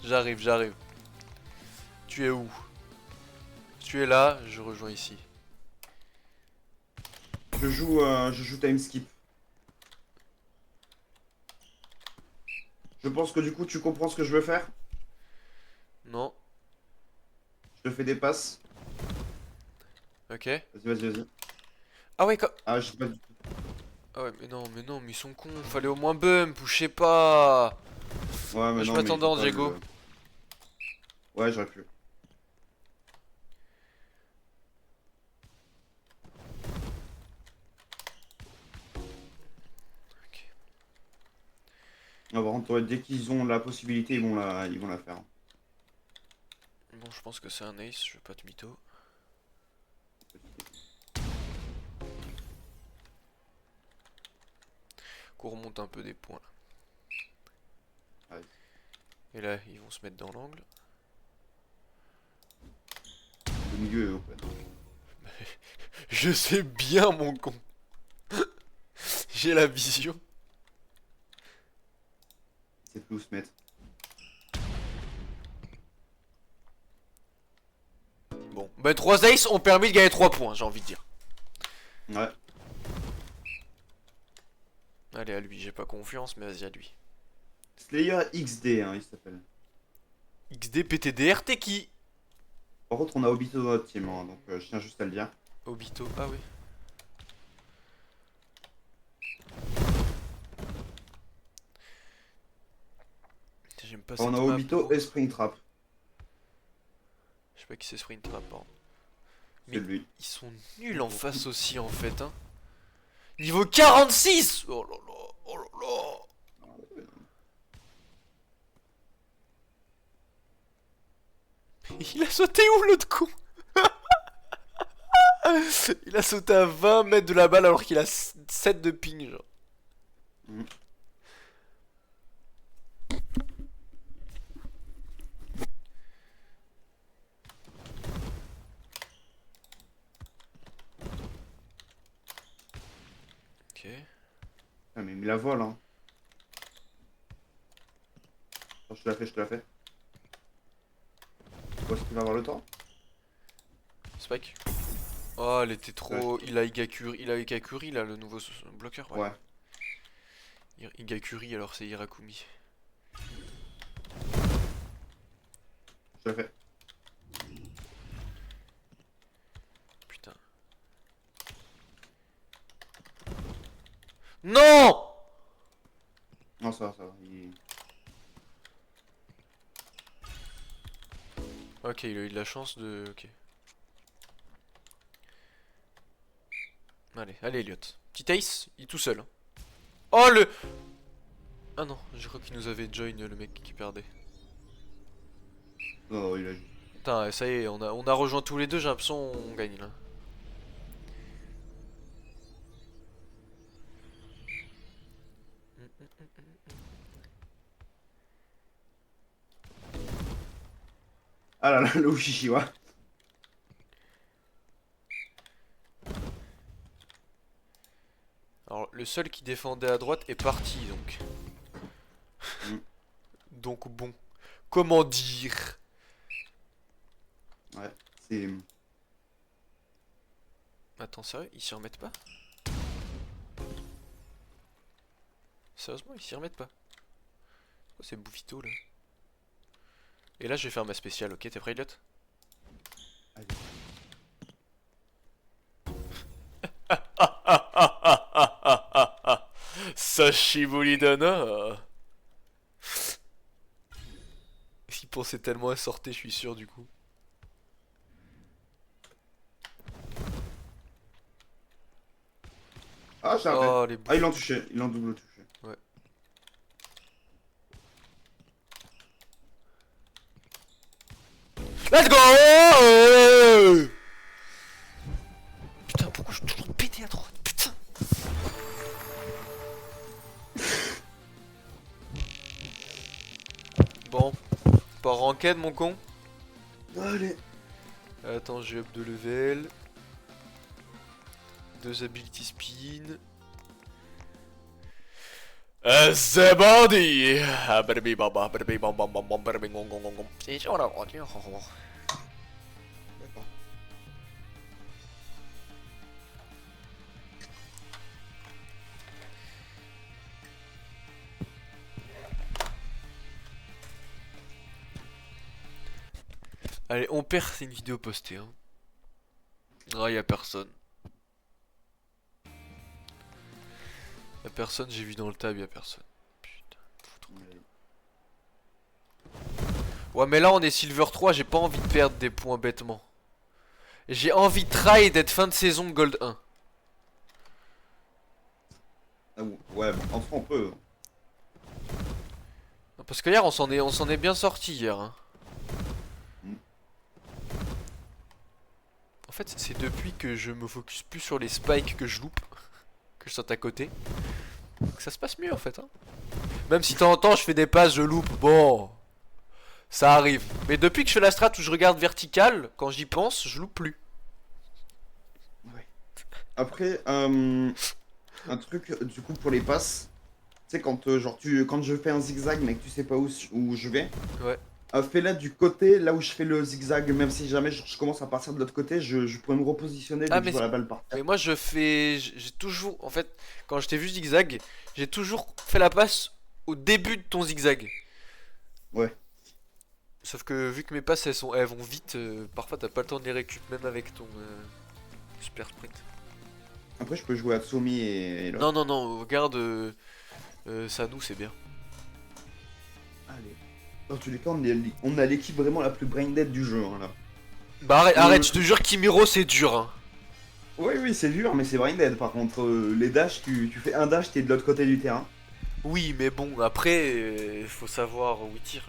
J'arrive, j'arrive. Tu es où? Tu es là, je rejoins ici. Je joue time skip. Je pense que du coup, tu comprends ce que je veux faire. Non. Je te fais des passes. Ok. Vas-y, vas-y, vas-y. Ah ouais, Ah, je sais pas du tout. ah ouais, mais non, mais ils sont cons. Fallait au moins bump ou je sais pas. Ouais, Moi, mais je non, mais il m'attendais faut en pas Diego. le. Ouais, j'aurais pu. Ok. Ah, par contre, ouais, dès qu'ils ont la possibilité, ils vont la faire. Bon, je pense que c'est un ace, je vais pas te mytho. Qu'on remonte un peu des points là. Allez. Et là, ils vont se mettre dans l'angle. Le milieu est open. Je sais bien, mon con. J'ai la vision. C'est plus où se mettre. Bon, bah 3 aces ont permis de gagner 3 points, j'ai envie de dire. Ouais. Allez, à lui, j'ai pas confiance, mais vas-y, à lui. Slayer XD, hein, il s'appelle. XD, PTDR, t'es qui? Par contre, on a Obito dans notre team, hein, donc je tiens juste à le dire. Obito, ah oui. J'aime pas Enfin, on a cette map Obito trop. et Springtrap. Je sais pas qui c'est Sprint Trap, hein. C'est Mais lui. ils sont nuls en face aussi, en fait, hein. Niveau 46. Oh là là, oh là là. Il a sauté où, l'autre con? Il a sauté à 20 mètres de la balle alors qu'il a 7 de ping, genre. Mhm. Ok. Ah, mais il me la vole, hein. Attends, je te la fais, je te la fais. Où est-ce qu'il va avoir le temps? Spike. Oh, elle était Ouais. trop. Il a Igakuri là, le nouveau bloqueur, ouais. Ouais, Igakuri, alors c'est Hirakumi. je te la fais. Putain. Non. Non, ça va, ça va. Ok, il a eu de la chance de. Ok. Allez, allez, Elliot. Petit ace, il est tout seul, hein. Oh le. Ah non, je crois qu'il nous avait join le mec qui perdait. Non, non, il a. Putain, ça y est, on a rejoint tous les deux, j'ai l'impression on gagne là. Ah là là, le Uchichiwa. Alors, le seul qui défendait à droite est parti donc. Mhm. Donc bon. Comment dire? Ouais, c'est. Attends, sérieux, ils s'y remettent pas? Sérieusement, ils s'y remettent pas. Oh, c'est Boufito là. Et là, je vais faire ma spéciale, ok? T'es prêt, Elliot? Allez. Sashibuli Dana. Il pensait tellement à sortir, je suis sûr du coup. Ah, je l'ai raté. Oh, les Ah, ils l'ont Boufito. touché. Ils l'ont double touché. Ouais. Let's go! Putain, pourquoi je suis toujours pété à droite? Putain! Bon, pas ranked, mon con. Allez. Attends, j'ai up de level. 2 ability spin. C'est bandit. Ah, berbi, baba, berbi, bam, bam, bam, bam, berbi, gong, gong, gong, gong. C'est chaud, là, on dit, oh, oh. D'accord. Allez, on perd, c'est une vidéo postée. Hein. Ah, y'a personne. Y'a personne, j'ai vu dans le tab, y'a personne. Putain, foutre. Ouais, mais là, on est Silver 3, j'ai pas envie de perdre des points bêtement. J'ai envie de try d'être fin de saison Gold 1. Ah, ouais, bon, en soi, on peut. Parce que hier, on s'en est bien sorti hier. Hein. Mm. En fait, c'est depuis que je me focus plus sur les spikes que je loupe, que je saute à côté, que ça se passe mieux en fait. Hein. Même si de temps en temps je fais des passes, je loupe, bon, ça arrive. Mais depuis que je fais la strat où je regarde vertical, quand j'y pense, je loupe plus. Ouais. Après, un truc, du coup, pour les passes, tu sais, quand, genre, quand je fais un zigzag, mais que tu sais pas où je vais, Ouais. fais-la du côté, là où je fais le zigzag, même si jamais je commence à partir de l'autre côté, je pourrais me repositionner Ah dès que je mais, vois la balle par mais terre. moi je fais, j'ai toujours, en fait, quand je t'ai vu zigzag, j'ai toujours fait la passe au début de ton zigzag. Ouais. Sauf que vu que mes passes elles vont vite, parfois t'as pas le temps de les récup même avec ton super sprint. Après, je peux jouer à Tsumi et Non l'autre. non non, regarde Sanou c'est bien. Allez. Dans tous les cas, on a l'équipe vraiment la plus brain dead du jeu, hein, là. Bah arrête, Le... arrête, je te jure Kimiro c'est dur hein. Oui, oui, c'est dur, mais c'est brain dead. Par contre, les dashs, tu fais un dash, t'es de l'autre côté du terrain. Oui mais bon après faut savoir où il tire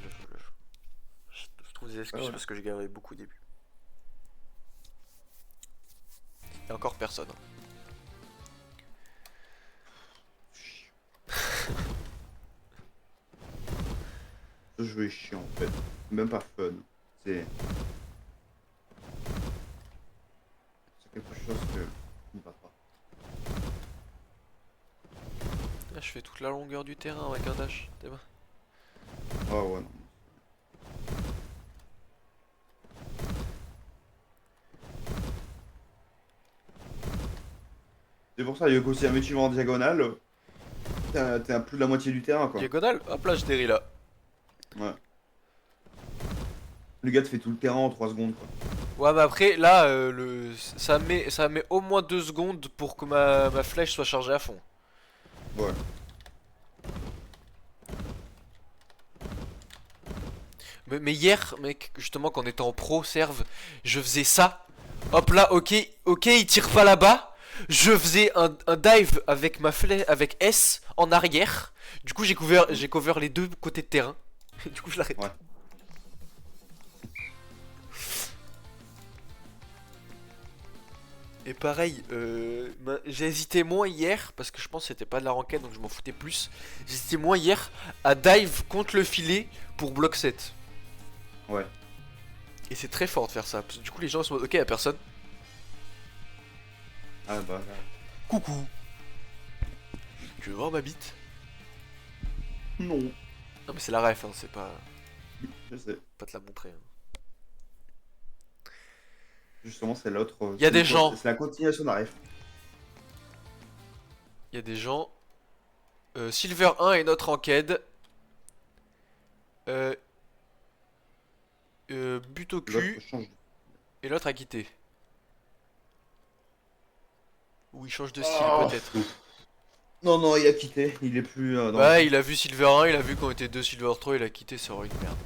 je trouve des Ouais, excuses voilà. parce que j'ai galéré beaucoup au début. Et encore personne. Hein. Ce jeu est chiant, en fait. Même pas fun. C'est c'est quelque chose qui ne va pas. Là je fais toute la longueur du terrain avec un dash, t'es bon. Ah ouais, non. C'est pour ça, Yoko, si jamais tu vas en diagonale, t'es à plus de la moitié du terrain, quoi. Diagonale, hop là je déris là. Ouais. Le gars te fait tout le terrain en 3 secondes, quoi. Ouais mais après là ça met au moins 2 secondes pour que ma flèche soit chargée à fond. Ouais. Mais hier, mec, justement quand on était en pro serve, je faisais ça. Hop là, ok, ok, il tire pas là-bas. Je faisais un dive avec ma flèche, avec S en arrière. Du coup j'ai cover les deux côtés de terrain. Du coup je l'arrête. Ouais. Et pareil, j'ai hésité moins hier, parce que je pense que c'était pas de la ranked donc je m'en foutais plus. J'ai hésité moins hier à dive contre le filet pour bloc 7. Ouais. Et c'est très fort de faire ça, parce que du coup les gens ils sont en mode ok y'a personne. Ah bah là. Coucou. Tu veux voir ma bite? Non. Non mais c'est la ref, hein, c'est pas... Je sais. Pas te la montrer. Hein. Justement, c'est l'autre. Y a des gens. C'est la continuation de la ref. Il y a des gens. Silver 1 est notre ranked. Euh, but au L'autre cul. change. Et l'autre a quitté. Ou il change de style Oh. peut-être. Non, non, il a quitté. Il est plus dans Ouais, il a vu Silver 1, il a vu qu'on était deux Silver 3, il a quitté, c'est vraiment une merde.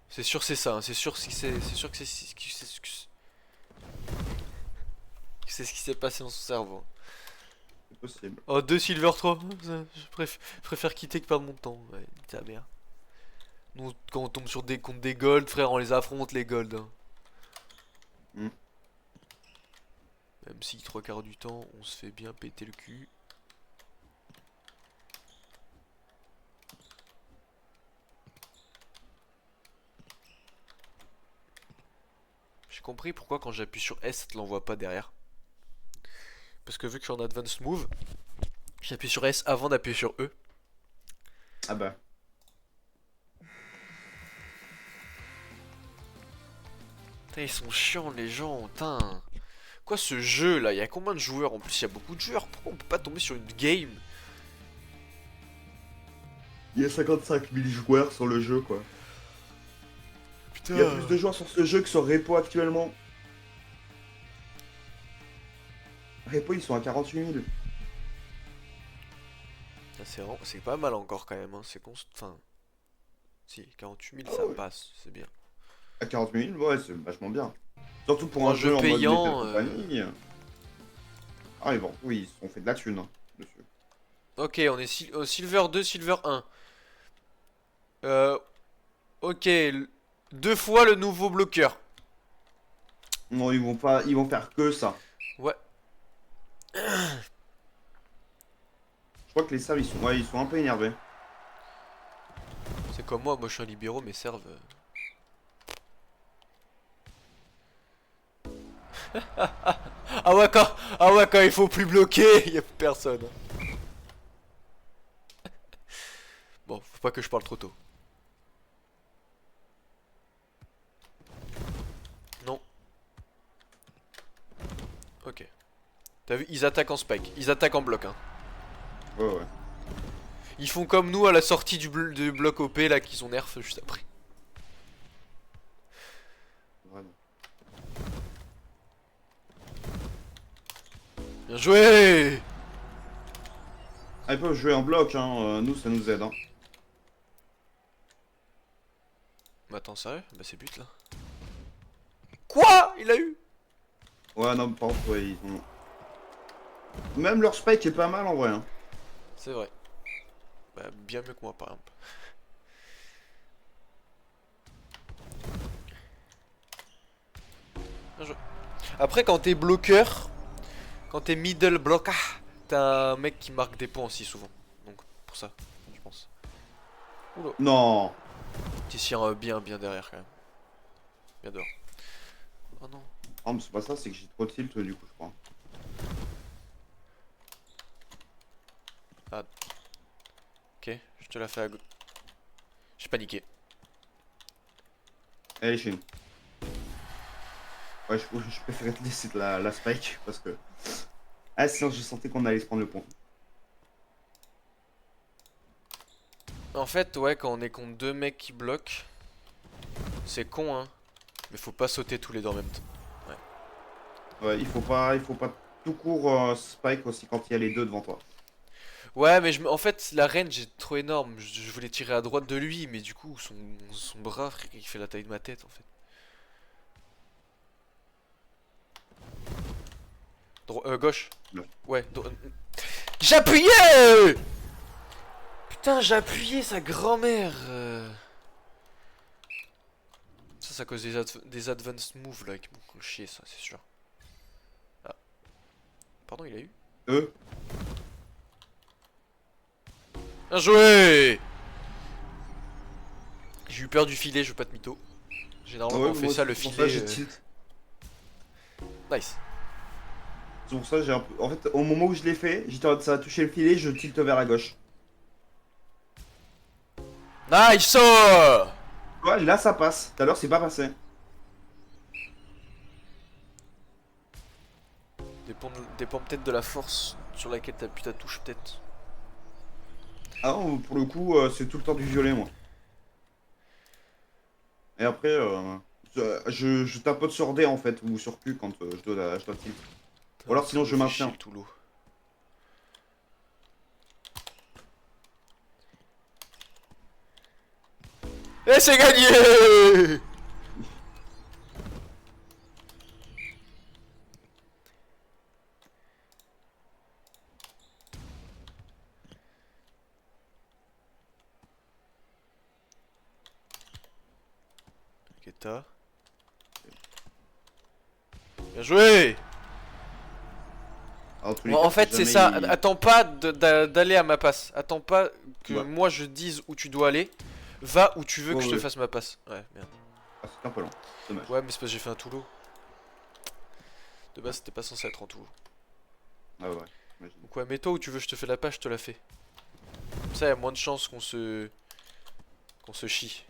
C'est sûr c'est ça, hein, c'est sûr que c'est sûr que c'est ce qui s'est passé dans son cerveau. C'est possible. Oh, deux Silver 3, je préfère quitter que perdre mon temps. Ouais, ta merde. Nous, quand on tombe sur contre des golds, frère, on les affronte les golds. Hein. Mm. Même si 3/4 du temps, on se fait bien péter le cul. J'ai compris pourquoi quand j'appuie sur S, ça te l'envoie pas derrière. Parce que vu que je suis en advanced move, J'appuie sur S avant d'appuyer sur E. Ah bah. Putain, ils sont chiants les gens, putain. Quoi ce jeu là? Il y a combien de joueurs? En plus, il y a beaucoup de joueurs. Pourquoi on peut pas tomber sur une game? Il y a 55 000 joueurs sur le jeu, quoi. Putain. Il y a plus de joueurs sur ce jeu que sur Repo actuellement. Repo, ils sont à 48 000. Ah, c'est pas mal encore quand même, hein. C'est enfin... Si, 48 000 Ah ça ouais. passe, c'est bien. À 48 000, ouais, c'est vachement bien. Surtout pour Pour un un jeu jeu en mode payant, méta compagnie. Ah, et bon, oui, ils ont fait de la thune, hein, dessus. Ok, on est Silver 2, Silver 1. Euh... Ok, deux fois le nouveau bloqueur. Non, ils vont pas, ils vont faire que ça. Ouais. Je crois que les serves, ouais, ils sont un peu énervés. C'est comme moi je suis un libéraux, mes serves... Ah ouais, quand il faut plus bloquer, y a plus personne. Bon, faut pas que je parle trop tôt. Non. Ok. T'as vu, ils attaquent en spike, ils attaquent en bloc, hein. Ouais, ouais. Ils font comme nous à la sortie du bloc OP là, qu'ils ont nerf juste après. Vraiment. Bien joué! Ah, ils peuvent jouer en bloc, hein. Nous, ça nous aide, hein. Mais attends, sérieux? Bah c'est but là. Quoi? Il a eu? Ouais, non, par contre, ouais, ils ont... Même leur spike est pas mal, en vrai, hein. C'est vrai. Bah bien mieux que moi par exemple. Bien joué. Après quand t'es bloqueur, quand t'es middle block, t'as un mec qui marque des points aussi souvent. Donc pour ça, je pense. Oula. Non. T'es si un bien derrière quand même. Bien dehors. Oh non. Ah, mais c'est pas ça, c'est que j'ai trop de tilt, du coup, je crois. Ok, je te la fais à gauche. J'ai paniqué. Allez, Chine. Ouais, je préférais te laisser de la spike, parce que... Ah, sinon, je sentais qu'on allait se prendre le pont. En fait, ouais, quand on est contre deux mecs qui bloquent, c'est con, hein. Mais faut pas sauter tous les deux en même temps. Ouais, il faut pas tout court spike aussi quand il y a les deux devant toi. Ouais, mais en fait, la range est trop énorme. Je voulais tirer à droite de lui, mais du coup, son bras, frère, il fait la taille de ma tête, en fait. Gauche. Ouais. Ouais. J'appuyais! Putain, j'appuyais sa grand-mère. Ça, c'est à cause des advanced moves, là, qui m'ont chier, ça, c'est sûr. Ah. Pardon, il a eu? Eux, Bien joué! J'ai eu peur du filet, je veux pas de mytho. Généralement, ouais, quand on fait moi ça, aussi, le c'est pour ça filet. j'ai tilt. Nice. C'est pour ça j'ai un peu... En fait, au moment où je l'ai fait, j'étais en train de ça a touché le filet, je tilte vers la gauche. Nice! Ouais, là ça passe. Tout à l'heure, c'est pas passé. Dépend peut-être de la force sur laquelle t'appuies ta touche, peut-être. Ah non, pour le coup, c'est tout le temps du violet, moi. Et après, je tapote sur D en fait, ou sur Q quand je dois tilt. Ou alors sinon je Ça me fait chier, maintiens. le Toulouse. Et c'est gagné! Keta. Bien joué! Alors, en tous les Bon, cas, en fait, c'est jamais ça. il- Attends pas d'aller à ma passe. Attends pas que Ouais. moi je dise où tu dois aller. Va où tu veux que Ouais, je te ouais. fasse ma passe. Ouais, merde. Ah, c'est un peu lent. Dommage. Ouais, mais c'est parce que j'ai fait un Toulouse. De base, c'était pas censé être en Toulouse. Ah ouais. j'imagine. Donc ouais, mets-toi où tu veux, je te fais la page, je te la fais. Comme ça, il y a moins de chances qu'on se chie.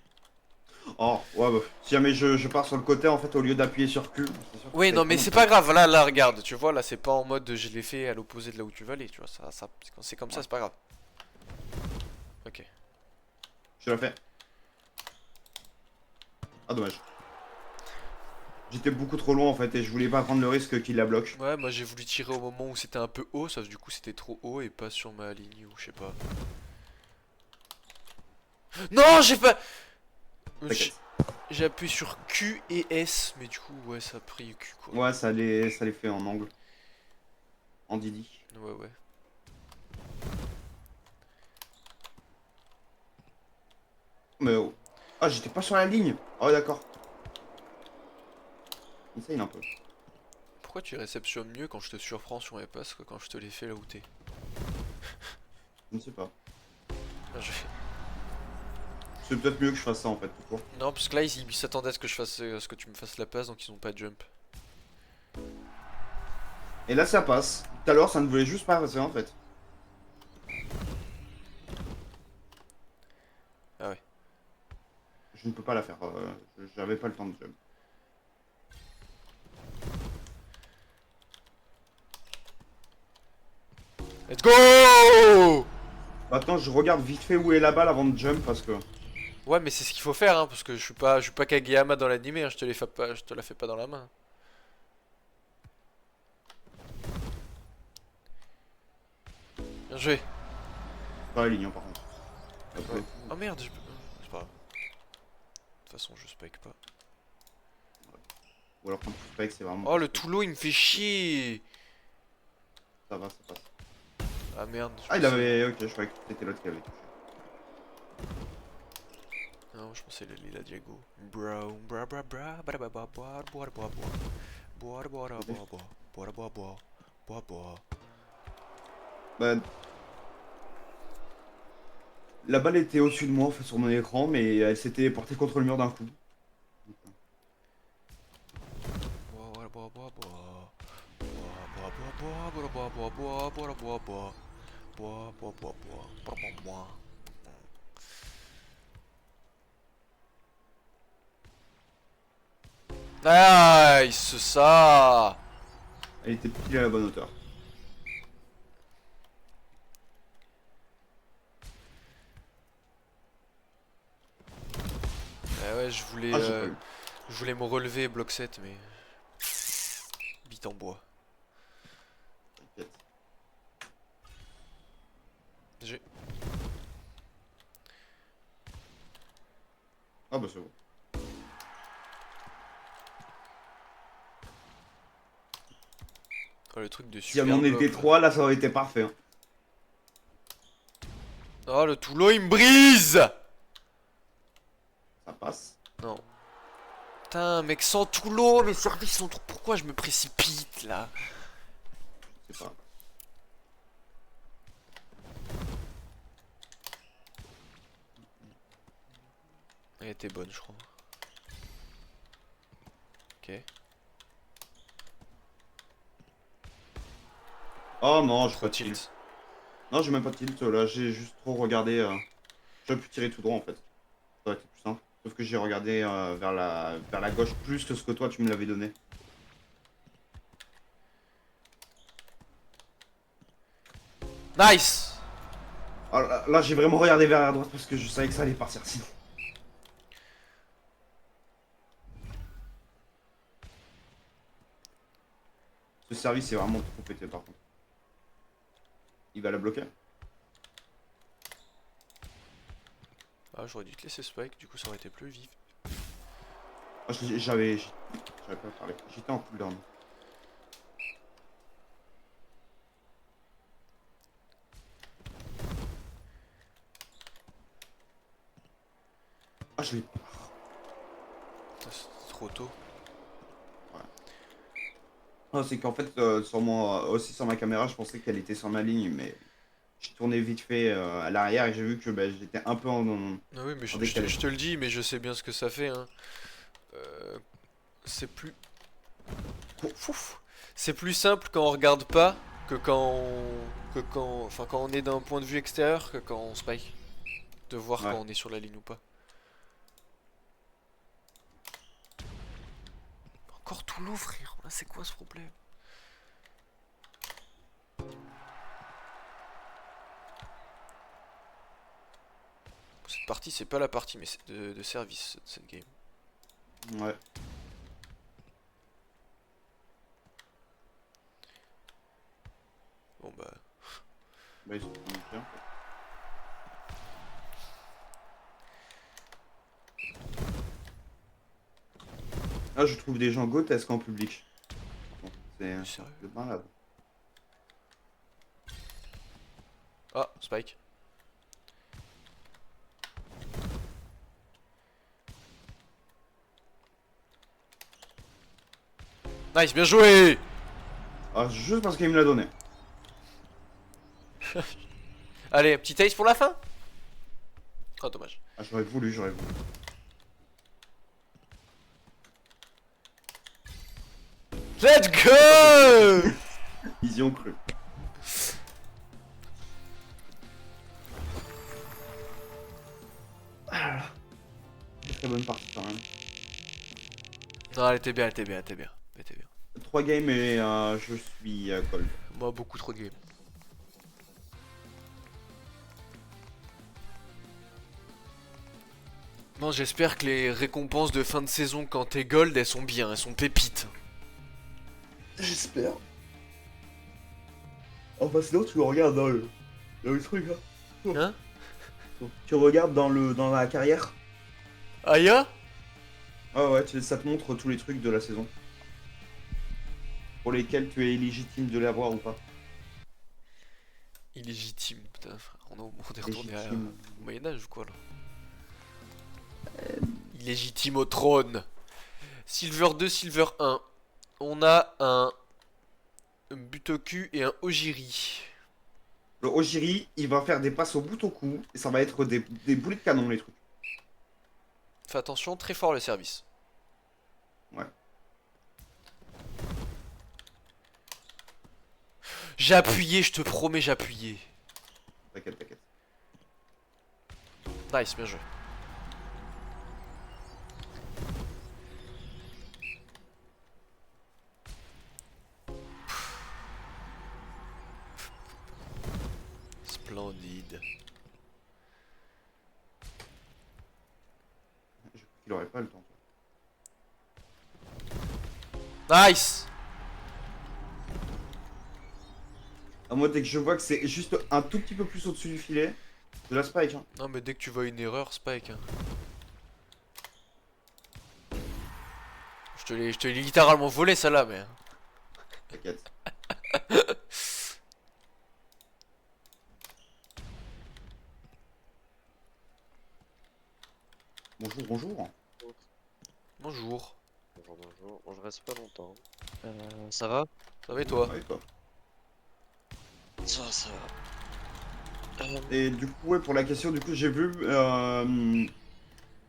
Oh, ouais, bah, si jamais je pars sur le côté, en fait, au lieu d'appuyer sur Q, c'est sûr que Oui, ça va non, être mais long, c'est tu vois. pas grave. Là, regarde, tu vois, là, c'est pas en mode je l'ai fait à l'opposé de là où tu vas aller, tu vois. Quand c'est comme ça, Ouais, c'est pas grave. Ok. je l'ai fait. Ah, dommage. J'étais beaucoup trop loin, en fait, et je voulais pas prendre le risque qu'il la bloque. Ouais, moi j'ai voulu tirer au moment où c'était un peu haut, sauf que du coup c'était trop haut et pas sur ma ligne ou je sais pas. Non, j'ai pas. J'ai T'inquiète. j'ai appuyé sur Q et S, mais du coup, ouais, ça a pris Q quoi. Ouais, ça les fait en angle. En Didi. Ouais, ouais. Mais oh. Ah, j'étais pas sur la ligne. Oh, d'accord. Essaye un peu. Pourquoi tu réceptionnes mieux quand je te surprends sur mes passes que quand je te les fais là où t'es? Je ne sais pas. Ah, C'est peut-être mieux que je fasse ça, en fait, tout court. Non, parce que là ils s'attendaient à ce que je fasse, à ce que tu me fasses la passe, donc ils ont pas de jump. Et là, ça passe. Tout à l'heure, ça ne voulait juste pas passer, en fait. Ah ouais. Je ne peux pas la faire. J'avais pas le temps de jump. Let's go! Maintenant, je regarde vite fait où est la balle avant de jump parce que. Ouais, mais c'est ce qu'il faut faire, hein, parce que je suis pas Kageyama dans l'animé, hein, je te la fais pas dans la main. Bien joué. Pas la ligne, hein, par contre. Ouais. Oh merde, c'est pas grave. De toute façon, je spike pas. Ou alors quand tu fake, c'est vraiment. Oh, le Toulot, il me fait chier. Ça va, ça passe. Ah merde, je Ah, il pensais... avait. Ok, je croyais que c'était l'autre qui avait touché. Non, je pensais il a Diego. Bro, bra bra bra, bra bra bra bra bra bra bra bra bra bra bra bra bra bra bra. Bah. La balle était au-dessus de moi, en fait, sur mon écran, mais elle s'était portée contre le mur d'un coup. Nice, ça. Elle était pile à la bonne hauteur. Ah ouais, Ah, j'ai pas eu. je voulais me relever bloc 7 mais bite en bois. T'inquiète. J'ai Ah, bah, c'est bon. oh, le truc de Si super on était bloc là. 3, là, ça aurait été parfait, hein. Oh, le Toulot, il me brise. Ça passe. Non. Putain, mec, sans Toulot, mes services sont trop... Pourquoi je me précipite, là? Je sais pas. Elle était bonne, je crois. Ok. Oh non, j'ai pas Trop de tilt. tilt. Non, j'ai même pas de tilt. Là, j'ai juste trop regardé. J'aurais pu tirer tout droit, en fait. Ça aurait été plus simple. Sauf que j'ai regardé vers la gauche plus que ce que toi, tu me l'avais donné. Nice. Ah, là, j'ai vraiment regardé vers la droite parce que je savais que ça allait partir sinon. Ce service est vraiment trop pété par contre. Il va la bloquer? Ah, j'aurais dû te laisser spike, du coup ça aurait été plus vif. Ah, j'avais pas parlé. J'étais en cooldown. Ah, je l'ai. Putain, c'était trop tôt. Ah, c'est qu'en fait, aussi sur ma caméra, je pensais qu'elle était sur ma ligne, mais j'ai tourné vite fait à l'arrière et j'ai vu que bah, j'étais un peu Ah oui, mais en décalé. je te le dis, mais je sais bien ce que ça fait, hein. Euh, c'est plus... Fouf. C'est plus simple quand on regarde pas que quand on est d'un point de vue extérieur que quand on spike. De voir Ouais. quand on est sur la ligne ou pas. Encore tout l'eau, frère. Là, c'est quoi ce problème? Cette partie, c'est pas la partie mais c'est de service, cette game. Ouais. Bon bah. Bah, ils sont bien. Ah, je trouve des gens grotesques en public. Bon, c'est Sérieux? c'est malade. Ah, spike. Nice, bien joué! Ah, juste parce qu'il me l'a donné. Allez, petit ace pour la fin? Oh, dommage. Ah, j'aurais voulu, j'aurais voulu. Let's go! Ils y ont cru. Ah là là. Très bonne partie quand même. Non, elle était bien, elle était bien, elle était bien. Elle était bien. 3 games et je suis gold. Moi, beaucoup trop de games. Non, j'espère que les récompenses de fin de saison quand t'es gold, elles sont bien, elles sont pépites. J'espère. Enfin, sinon, tu regardes dans le truc, hein. Hein? Tu regardes dans la carrière. Aya? Ah ouais, ça te montre tous les trucs de la saison. Pour lesquels tu es illégitime de l'avoir ou pas. Illégitime, putain, frère. On est retourné Légitime. au Moyen-Âge ou quoi là? Illégitime au trône. Silver 2, Silver 1. On a un Butoku et un Ojiri. Le Ojiri, il va faire des passes au bout au cou et ça va être des boulets de canon, les trucs. Fais attention, très fort le service. Ouais. J'ai appuyé, je te promets, j'ai appuyé. T'inquiète, t'inquiète. Nice, bien joué. Splendide. Il aurait pas le temps. Nice! À moi, dès que je vois que c'est juste un tout petit peu plus au-dessus du filet, de la spike. Hein. Non, mais dès que tu vois une erreur, Spike. Hein. Je te l'ai littéralement volé celle-là, mais. T'inquiète. Bonjour, bonjour. Bonjour. Bonjour, bonjour. Bon, je reste pas longtemps. Ça va? Ça va et toi? Ouais, toi. Ça va, ça va. Et du coup, ouais, pour la question, du coup, j'ai vu.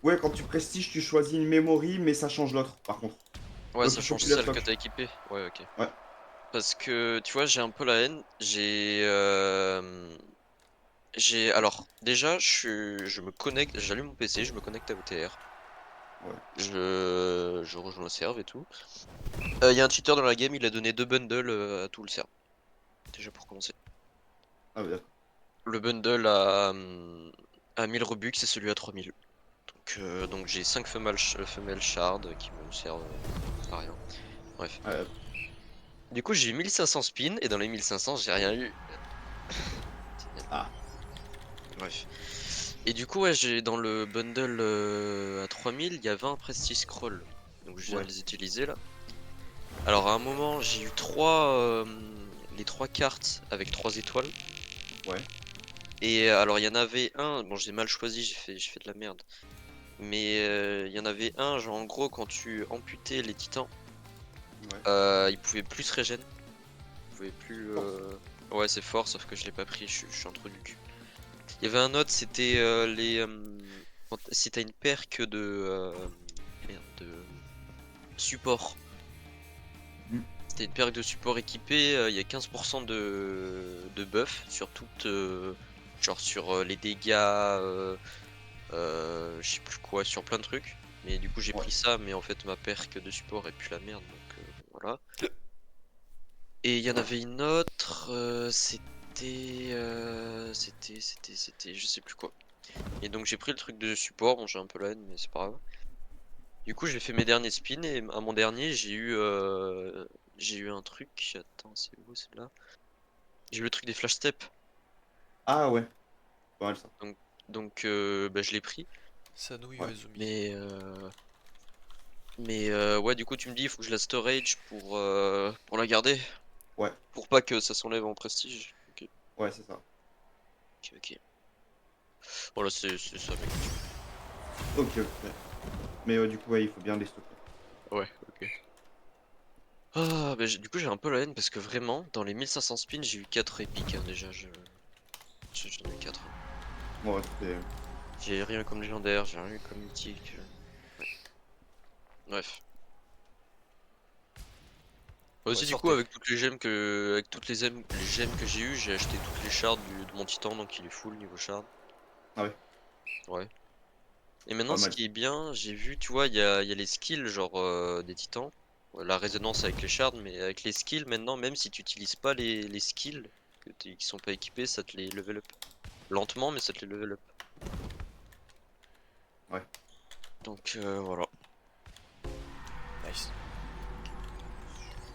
Ouais, quand tu prestiges, tu choisis une memory, mais ça change l'autre, par contre. Ouais, Donc, ça il faut change que tu la celle que stockes. t'as équipée. Ouais, ok. Ouais. Parce que, tu vois, j'ai un peu la haine. Alors, déjà, je me connecte, j'allume mon PC, je me connecte à OTR. Ouais. Je rejoins le serve et tout. Il y a un cheater dans la game, il a donné 2 bundles à tout le serve. Déjà pour commencer. Ah, ouais, d'accord. Le bundle à 1000 Robux et celui à 3000. Donc j'ai 5 femelles shard qui me servent à rien. Bref. Ouais, Du coup j'ai eu 1500 spins et dans les 1500 j'ai rien eu. ah, Bref. Et du coup ouais, j'ai dans le bundle à 3000 il y avait un prestige scroll. Donc je viens ouais. de les utiliser là. Alors à un moment j'ai eu les 3 cartes avec 3 étoiles. Ouais. Et alors il y en avait un, bon j'ai mal choisi, j'ai fait de la merde. Mais il y en avait un, genre en gros quand tu amputais les titans, Ouais. ils pouvaient plus se régène. Ils pouvaient plus. Ouais c'est fort sauf que je l'ai pas pris, je suis un trou du cul. Il y avait un autre, c'était si t'as une perque de. Merde, de support. Mm. t'as une perk de support équipée, il y a 15% de buff sur toute. Genre sur les dégâts, je sais plus quoi, sur plein de trucs. Mais du coup, j'ai Ouais. pris ça, mais en fait, ma perk de support est plus la merde, donc voilà. Et il y en avait une autre, c'était, je sais plus quoi. Et donc j'ai pris le truc de support, bon j'ai un peu la haine mais c'est pas grave. Du coup j'ai fait mes derniers spins et à mon dernier j'ai eu un truc, attends c'est où c'est là? J'ai eu le truc des flash steps, Ah ouais. Pas mal ça. donc bah, je l'ai pris. Sanoui Ouais. Azumi. Mais ouais du coup tu me dis il faut que je la storage pour la garder, Ouais. pour pas que ça s'enlève en prestige. Ok, Ouais, c'est ça. ok. Voilà c'est ça mec. Ok, ok. Mais du coup, ouais, il faut bien les stocker. Ouais, ok. Ah, bah, du coup, j'ai un peu la haine parce que vraiment, dans les 1500 spins, j'ai eu 4 épiques hein, déjà. J'en ai eu 4. Ouais, c'est. J'ai rien comme légendaire, j'ai rien eu comme mythique. Ouais. Bref. Ouais, Aussi, du coup, sortez. avec toutes les gemmes les gemmes que j'ai eu, j'ai acheté toutes les shards de mon titan, donc il est full niveau shard. Ah ouais, Ouais. Et maintenant, pas ce mal. qui est bien, j'ai vu, tu vois, il y a les skills, genre des titans. La résonance avec les shards, mais avec les skills, maintenant, même si tu utilises pas les skills qui sont pas équipés, ça te les level up. Lentement, mais ça te les level up. Ouais. Donc voilà. Nice.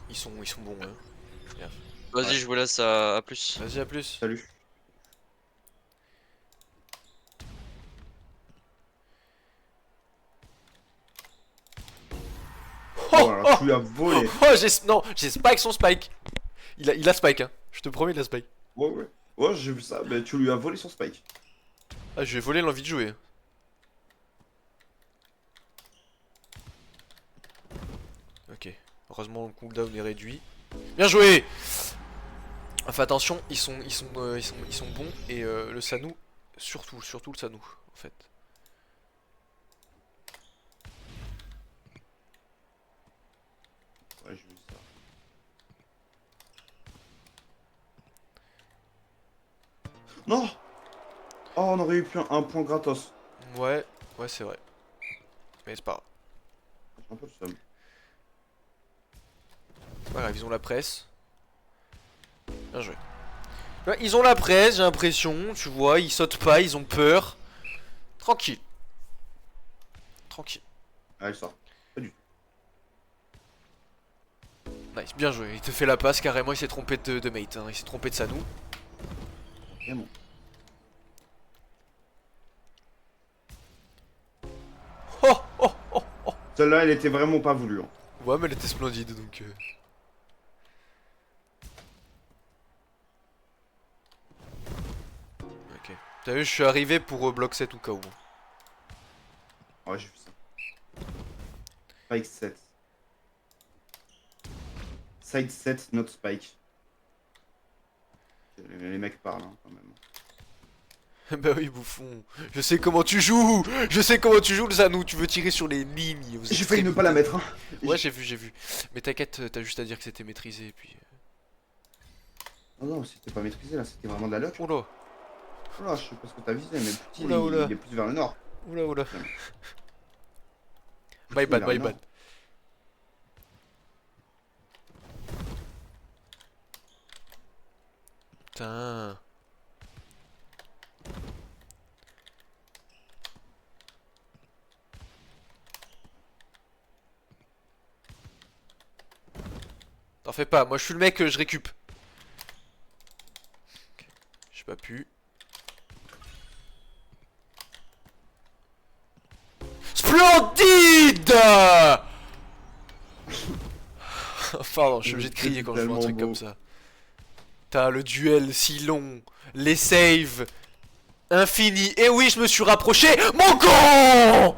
Ils sont bons, hein. Gaffe. Vas-y, Ouais. je vous laisse, à plus. Vas-y, à plus. Salut. Oh, Oh là là, oh, tu lui as volé. oh, non, j'ai Spike son Spike. Il a Spike, hein. Je te promets, il a Spike. Ouais, ouais. Ouais, j'ai vu ça. Mais tu lui as volé son spike. Ah, je vais voler l'envie de jouer. Ok. Heureusement, le cooldown est réduit. Bien joué. Enfin, attention, ils sont bons et le Sanou, surtout le Sanou, en fait. Ouais, j'ai vu ça. Non. Oh, on aurait eu un point gratos. Ouais, ouais, c'est vrai. Mais c'est pas grave. J'ai un peu le seum. C'est pas grave, ils ont la presse. Bien joué. Ouais, ils ont la presse, j'ai l'impression, tu vois, ils sautent pas, ils ont peur. Tranquille. Tranquille. Ah, il sort. Pas du tout. Nice, bien joué. Il te fait la passe carrément, il s'est trompé de mate, hein. Il s'est trompé de Sanou. Vraiment. Oh, oh, oh, oh. Celle-là, elle était vraiment pas voulue. Hein. Ouais, mais elle était splendide donc. Ok. T'as vu, je suis arrivé pour bloc 7 ou KO. Ouais, j'ai vu ça. Spike 7. Side 7, not spike. Les mecs parlent hein, quand même. Bah oui, bouffon. Je sais comment tu joues. Je sais comment tu joues, le Sanou. Tu veux tirer sur les lignes. Vous êtes J'ai failli très ne pas la mettre. Hein. Ouais, j'ai vu. Mais t'inquiète, t'as juste à dire que c'était maîtrisé, et puis... Oh non, c'était pas maîtrisé là, c'était vraiment de la luck. Oula, Oh là, je sais pas ce que t'as visé, mais petit, oula, oula, il est plus vers le nord. oula. Putain. My Petit, bad, vers le my nord. bad. Putain. T'en fais pas, moi je suis le mec, je récup. Ok, j'ai pas pu. Splendide. Pardon, je suis obligé de crier quand je vois un Tellement truc beau. comme ça. T'as le duel si long, les saves infini. Et oui, je me suis rapproché. Mon con.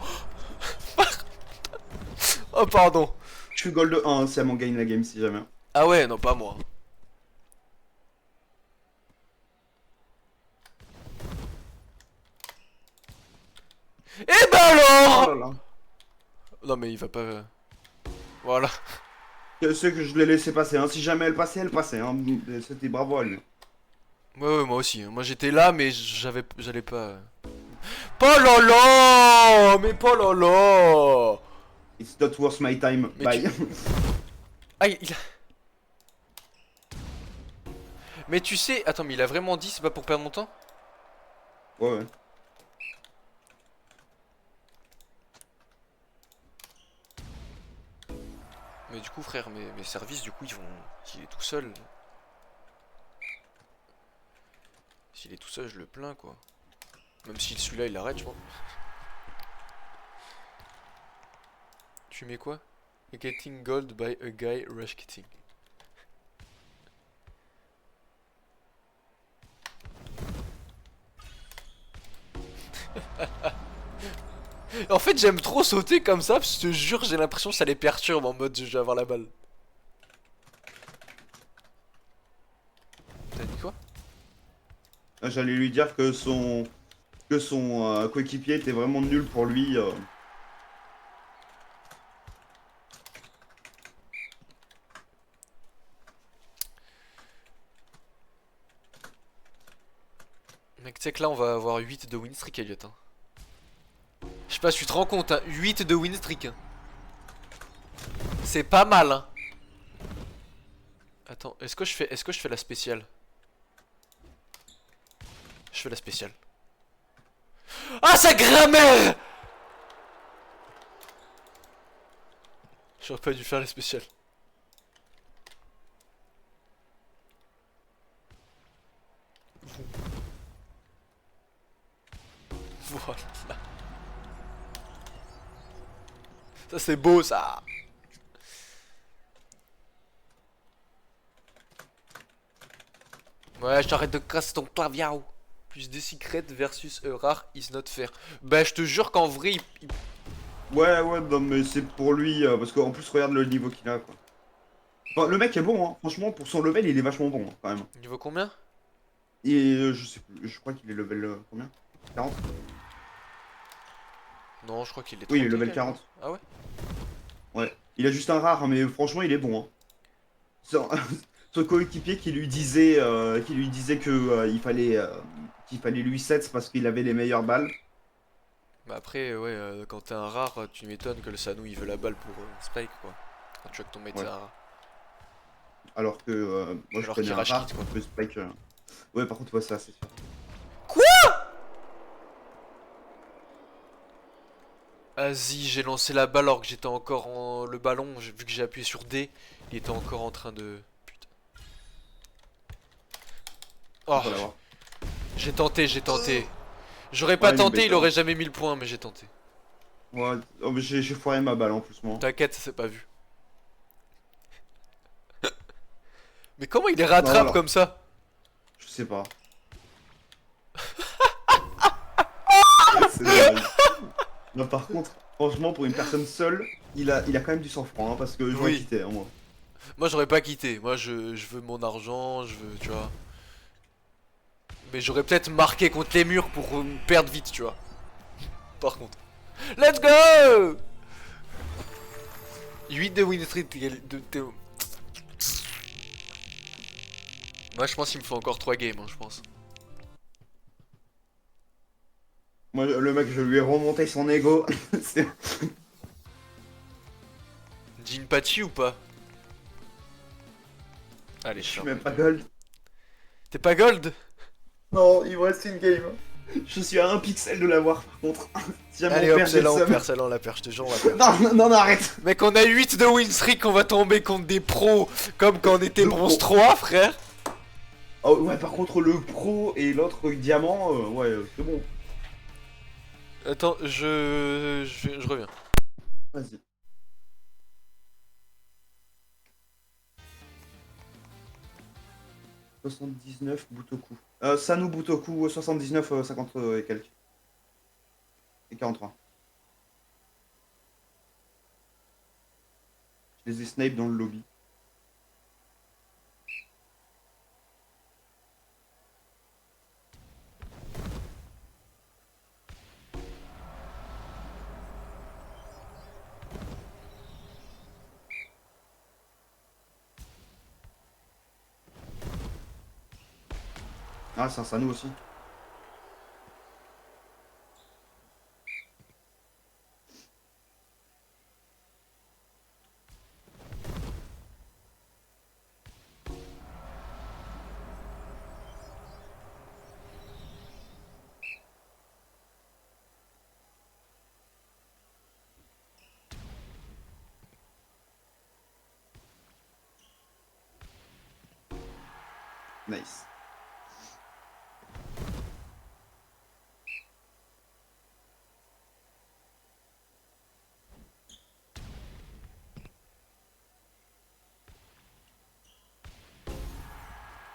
Oh pardon. Je suis gold 1 hein, si elle m'en gagne la game si jamais. Ah ouais, non pas moi. Et bah Oh alors. là là. Non mais il va pas... Voilà. C'est que je l'ai laissé passer, hein. Si jamais elle passait, hein. C'était bravo à lui. Ouais, ouais, moi aussi. Moi j'étais là, mais j'allais pas. Pas lolo! Mais pas lolo! It's not worth my time. Mais Bye. Ah, Mais tu sais. Attends, mais il a vraiment dit c'est pas pour perdre mon temps? Ouais, ouais. Mais du coup, frère, mes services, du coup, ils vont. S'il est tout seul. S'il est tout seul, je le plains, quoi. Même si celui-là, il arrête, je pense. Tu mets quoi? Getting gold by a guy rush kitting. En fait, j'aime trop sauter comme ça, parce que je te jure, j'ai l'impression que ça les perturbe en mode je vais avoir la balle. T'as dit quoi? J'allais lui dire que son coéquipier était vraiment nul pour lui. Mec, tu sais que là, on va avoir 8 de win streak, Elliot. Hein. Je sais pas si tu te rends compte, hein, 8 de win streak. Hein. C'est pas mal, hein. Attends, est-ce que je fais la spéciale? Je fais la spéciale. Ah, sa grammaire! J'aurais pas dû faire la spéciale. Voilà. Ça c'est beau ça. Ouais, je t'arrête de casser ton clavier. Plus des secrets versus rare is not fair. Bah je te jure qu'en vrai Ouais, ouais, non, mais c'est pour lui, parce qu'en plus, regarde le niveau qu'il a, quoi. Enfin, le mec est bon, hein. Franchement, pour son level, il est vachement bon, hein, quand même. Niveau combien? Et je sais plus, je crois qu'il est level combien? 40? Non, je crois qu'il est Oui, il est 30 et level quelques, non? 40. Ah ouais? Ouais. Il a juste un rare, mais franchement, il est bon, hein. Son, son coéquipier qui lui disait que qu'il fallait lui set parce qu'il avait les meilleures balles. Bah après, ouais, quand t'es un rare, tu m'étonnes que le Sanou il veut la balle pour Spike quoi. Quand tu vois que ton mate c'est Ouais. un rare. Alors que moi, je Alors connais qu'il un rage rare quitte qui quoi. peut spike. Ouais, par contre, ouais, ça, c'est sûr. Vas-y, j'ai lancé la balle alors que j'étais encore en. Le ballon, vu que j'ai appuyé sur D, il était encore en train de. Putain. On Oh, va l'avoir. j'ai tenté, j'ai tenté. J'aurais pas Ouais, il est tenté, bête, il hein. aurait jamais mis le point, mais j'ai tenté. Ouais, oh, mais j'ai foiré ma balle en plus, moi. T'inquiète, ça s'est pas vu. Mais comment il les Non, rattrape alors, comme ça? je sais pas. C'est dommage. Non, par contre, franchement, pour une personne seule, il a quand même du sang-froid, hein, parce que j'aurais Oui. quitté, hein, moi. Moi j'aurais pas quitté, moi je veux mon argent, je veux, tu vois. Mais j'aurais peut-être marqué contre les murs pour me perdre vite, tu vois. Par contre. Let's go! 8 de win streak de Théo. Moi je pense qu'il me faut encore 3 games, hein, je pense. Moi, le mec, je lui ai remonté son ego. C'est- Jinpachi ou pas? Allez, Je je suis ferme. même pas gold. T'es pas gold? Non, il me reste une game. Je suis à un pixel de l'avoir, par contre. Si jamais Allez on hop, perd, j'ai le celle-là on seum. perd, celle-là on la perd, je te jure on la perd. Non, non, non, non, arrête. Mec, on a 8 de win streak, on va tomber contre des pros comme quand on était De bronze pros. 3, frère. Oh, ouais, par contre, le pro et l'autre diamant, ouais, c'est bon. Attends, je reviens. Vas-y. « 79 Butoku. Sanu Butoku, 79, 50 et quelques. Et 43. Je les ai snipe dans le lobby. Ah, c'est un Sanou aussi. Nice.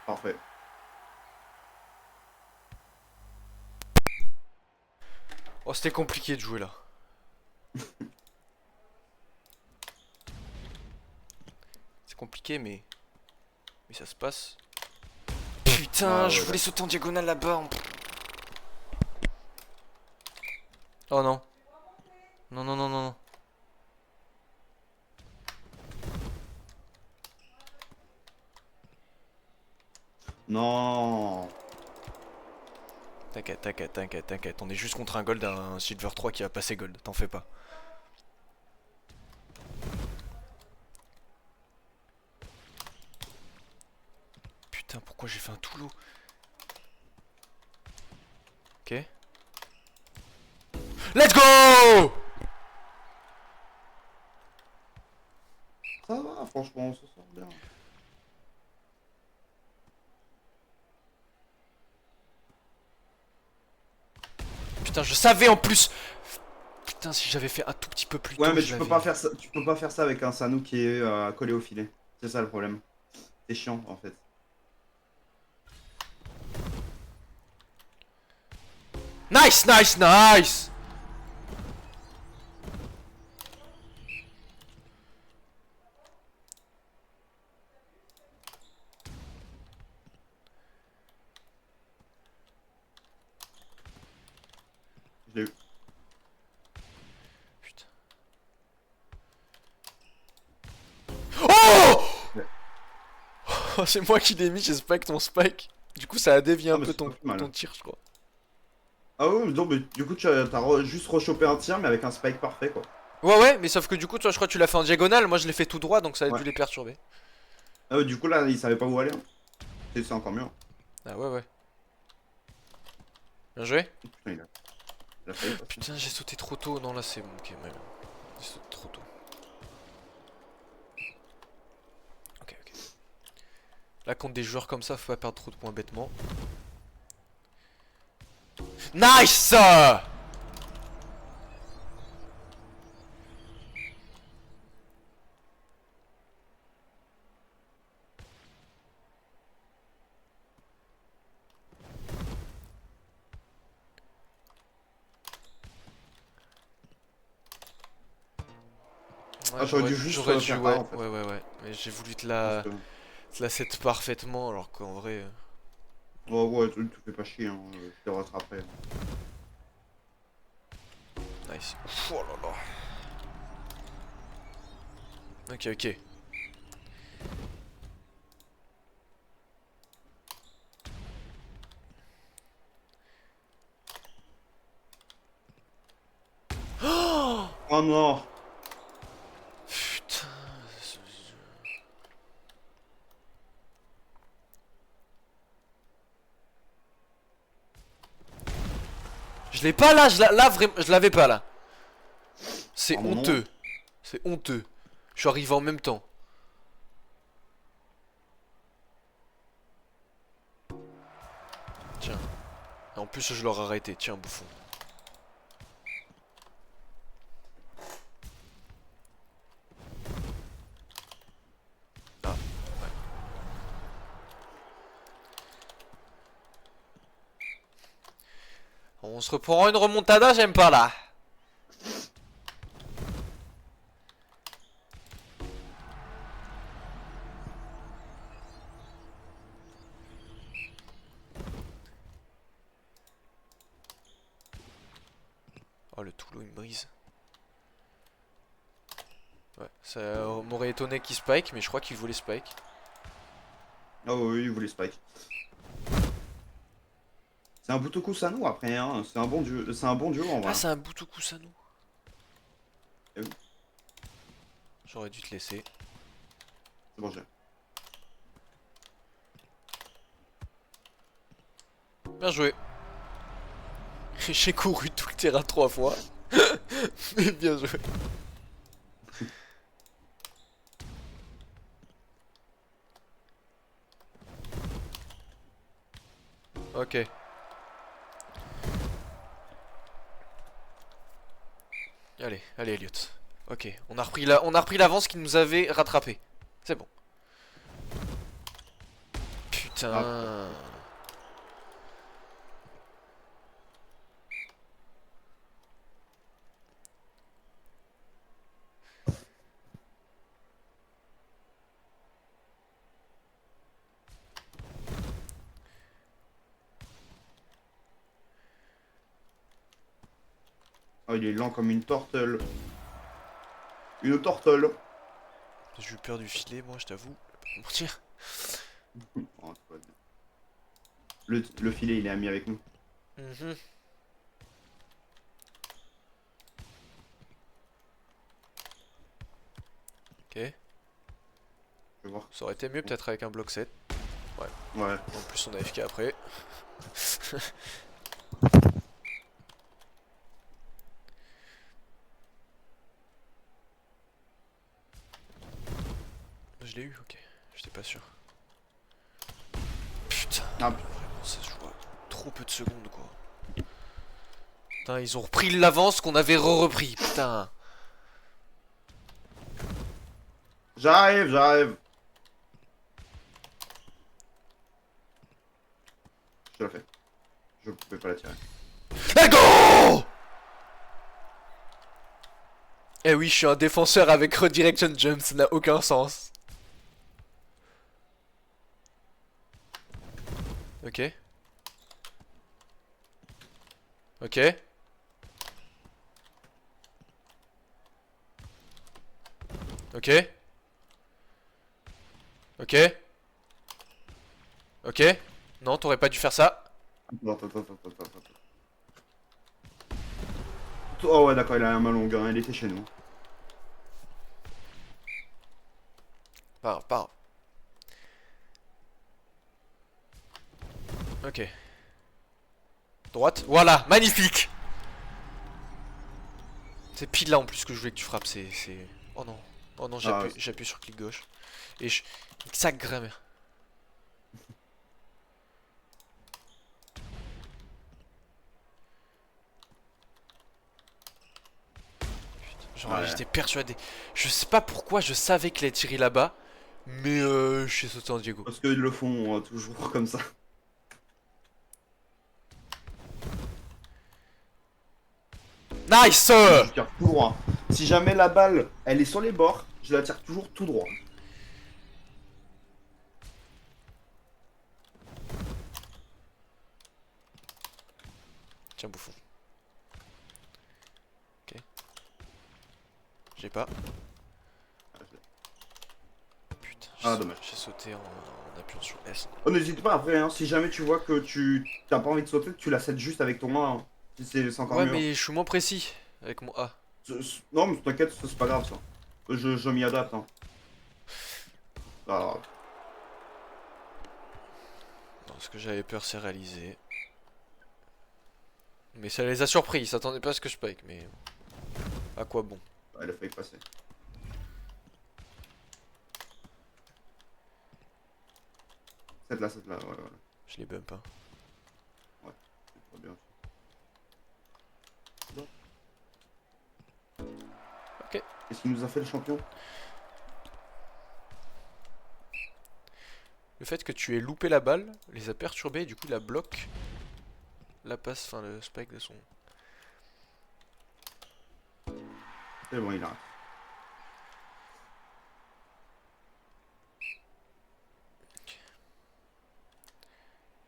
Parfait. Oh, c'était compliqué de jouer là. C'est compliqué, mais ça se passe. Putain, Ah je ouais, voulais sauter en diagonale là-bas. Oh non. Non, non, non, non, non. Non. T'inquiète, t'inquiète, t'inquiète, t'inquiète. On est juste contre un gold, un silver 3 qui a passé gold. T'en fais pas. Putain, pourquoi j'ai fait un tout lot? Ok. Let's go! Ça va, franchement, on s'en sort bien. Putain, je savais en plus. Putain, si j'avais fait un tout petit peu plus tôt, Ouais, mais je tu peux l'avais. pas faire ça. Tu peux pas faire ça avec un Sanou qui est collé au filet. C'est ça le problème. C'est chiant en fait. Nice, nice, nice! Je l'ai eu. Putain. Oh! Ouais. Oh, c'est moi qui l'ai mis, j'ai spike ton spike. Du coup, ça a dévié Ah, un mais peu c'est pas plus mal. ton tir, je crois. Ah ouais, mais non, mais du coup, t'as juste rechopé un tir, mais avec un spike parfait quoi. Ouais, ouais, mais sauf que du coup, toi, je crois que tu l'as fait en diagonale. Moi, je l'ai fait tout droit, donc ça a Ouais. dû les perturber. Ah ouais, du coup, là, il savait pas où aller. Hein. C'est encore mieux. Hein. Ah, ouais, ouais. Bien joué. Putain, il a failli passer. Putain, j'ai sauté trop tôt. Non, là, c'est bon. Ok, ouais. J'ai sauté trop tôt. Ok, ok. Là, contre des joueurs comme ça, faut pas perdre trop de points bêtement. Nice! Ouais, Ah, t'aurais dû juste j'aurais dû, faire A ouais, en fait. ouais, ouais, ouais. Mais j'ai voulu Parce que... te la set parfaitement, alors qu'en vrai. Ouais, ouais, tu te fais pas chier, hein. Je te rattraperai. Nice. Oh là là. Ok, ok. Oh Oh non! putain. Je l'ai pas là, là vraiment, je l'avais pas là. C'est Oh, mon nom. honteux. C'est honteux. Je suis arrivé en même temps. Tiens. Et en plus, je l'aurais arrêté. Tiens, bouffon. Ah, ouais. On se reprend une remontada, j'aime pas là. Oh, le Toulon, il me brise. Ouais, ça m'aurait étonné qu'il spike, mais je crois qu'il voulait spike. Ah oui, il voulait spike. C'est un Butoku Sano après, hein. C'est un bon duo, c'est un bon duo en vrai. Ah, c'est un Butoku Sano. Eh oui. J'aurais dû te laisser. C'est bon, j'ai. Bien joué. J'ai couru tout le terrain 3 fois. Mais bien joué. Ok. Allez, allez Elliot. Ok, on a repris l'avance qui nous avait rattrapé. C'est bon. Putain. Oh, il est lent comme une tortelle. Une tortelle. J'ai eu peur du filet, moi, je t'avoue. Je vais pas mentir. Oh, c'est pas bien. Le filet, il est ami avec nous. Mhm. Ok. Je vais voir. Ça aurait été mieux peut-être avec un bloc 7. Ouais. En plus, on a FK après. Je l'ai eu, ok. J'étais pas sûr. Putain. Ah. Vraiment, ça se joue à trop peu de secondes, quoi. Putain, ils ont repris l'avance qu'on avait repris. Putain. J'arrive, j'arrive. Je te la fais. Je pouvais pas la tirer. Let's go! Eh oui, je suis un défenseur avec redirection jump, ça n'a aucun sens. Ok. Ok. Ok. Ok. Ok. Non, t'aurais pas dû faire ça. Attends. Oh ouais, d'accord, il a un main longue, hein, il était chez nous. Pas. Ok. Droite. Voilà, magnifique. C'est pile là en plus que je voulais que tu frappes, c'est... Oh non. Oh non, j'appuie sur clic gauche. Et je... Sac grammaire. Genre Ouais. j'étais persuadé. Je sais pas pourquoi je savais qu'il allait tirer là-bas. Mais je suis sauté en Diego. Parce qu'ils le font toujours comme ça. Nice. Je tire tout droit. Si jamais la balle, elle est sur les bords, je la tire toujours tout droit. Tiens bouffon. Ok. J'ai pas. Putain, Ah, dommage. j'ai sauté en appuyant sur S. Oh, n'hésite pas après, hein, si jamais tu vois que tu t'as pas envie de sauter, tu la cèdes juste avec ton main. Hein. C'est encore Ouais, mieux. Hein. mais je suis moins précis avec mon A. Non, mais t'inquiète, c'est pas grave ça. Je m'y adapte. Hein. Ah, Non, ce que j'avais peur, c'est réalisé. Mais ça les a surpris, ils s'attendaient pas à ce que je spike, mais... À quoi bon? elle a failli passer. Cette là, ouais. Je les bump, hein. C'est très bien. Qu'est-ce qu'il nous a fait le champion? Le fait que tu aies loupé la balle les a perturbés et du coup la bloque la passe, enfin le spike de son... C'est bon, il arrête.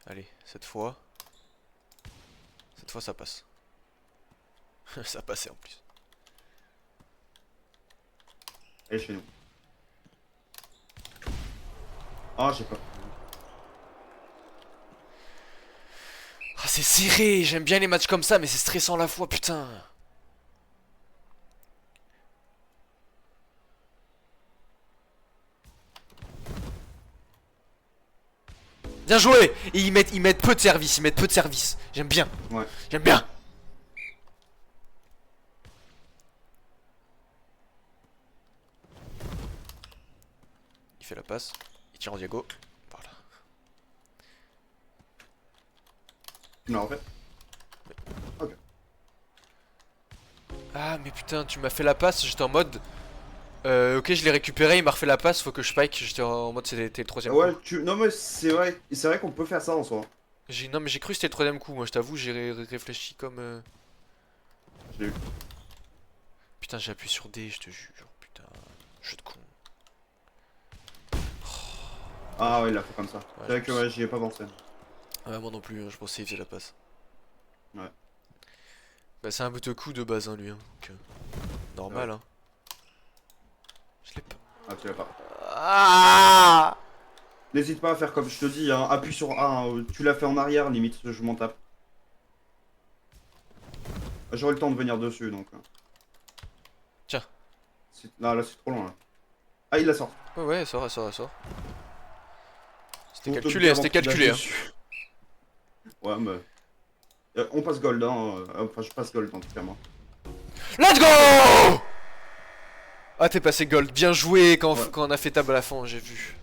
Allez, cette fois ça passe. Ça passait en plus. Elle est chez nous. Ah, j'ai pas. Ah, c'est serré, j'aime bien les matchs comme ça, mais c'est stressant à la fois, putain. Bien joué. Et ils mettent peu de service, ils mettent peu de service. J'aime bien. Ouais. J'aime bien. Il fait la passe, il tire en diago. Voilà. Non, en fait. Ah mais putain, tu m'as fait la passe, j'étais en mode... ok, je l'ai récupéré, il m'a refait la passe, faut que je spike, j'étais en mode c'était le troisième Ouais, coup. non, mais c'est vrai qu'on peut faire ça en soi. Non mais j'ai cru que c'était le troisième coup, moi je t'avoue, j'ai réfléchi comme... J'ai eu. Putain, j'ai appuyé sur D, je te jure, putain, jeu de con. Ah ouais, il l'a fait comme ça. Ouais, C'est vrai je que ouais, j'y ai pas pensé. Ouais, moi non plus, hein, je pensais qu'il faisait la passe. Ouais. Bah c'est un but de coup de base, hein, lui, hein, donc, normal, Ouais. hein. Je l'ai pas... Ah, tu l'as pas. Ah N'hésite pas à faire comme je te dis, hein, appuie sur A, hein, tu l'as fait en arrière, limite, je m'en tape. J'aurai le temps de venir dessus, donc. Tiens. Là, c'est trop loin, là. Ah, il la sort. Ouais, ouais, elle sort, elle sort, elle sort. C'était Pour te calculé, dire c'était avant qu'il calculé, hein. lâche dessus. Ouais, mais... on passe gold, hein. Enfin, je passe gold, en tout cas, moi. Let's go! Ah, t'es passé gold, bien joué quand, Ouais. quand on a fait table à la fin, j'ai vu.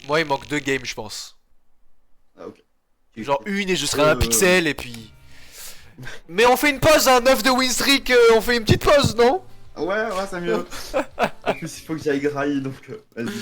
Moi, il manque 2 games, je pense. Ah, ok. Genre une et je serai à un Euh, pixel et puis... Mais on fait une pause, hein, 9 de win streak, on fait une petite pause, non? Ouais, c'est mieux. En plus, il faut que j'aille grailler, donc vas-y.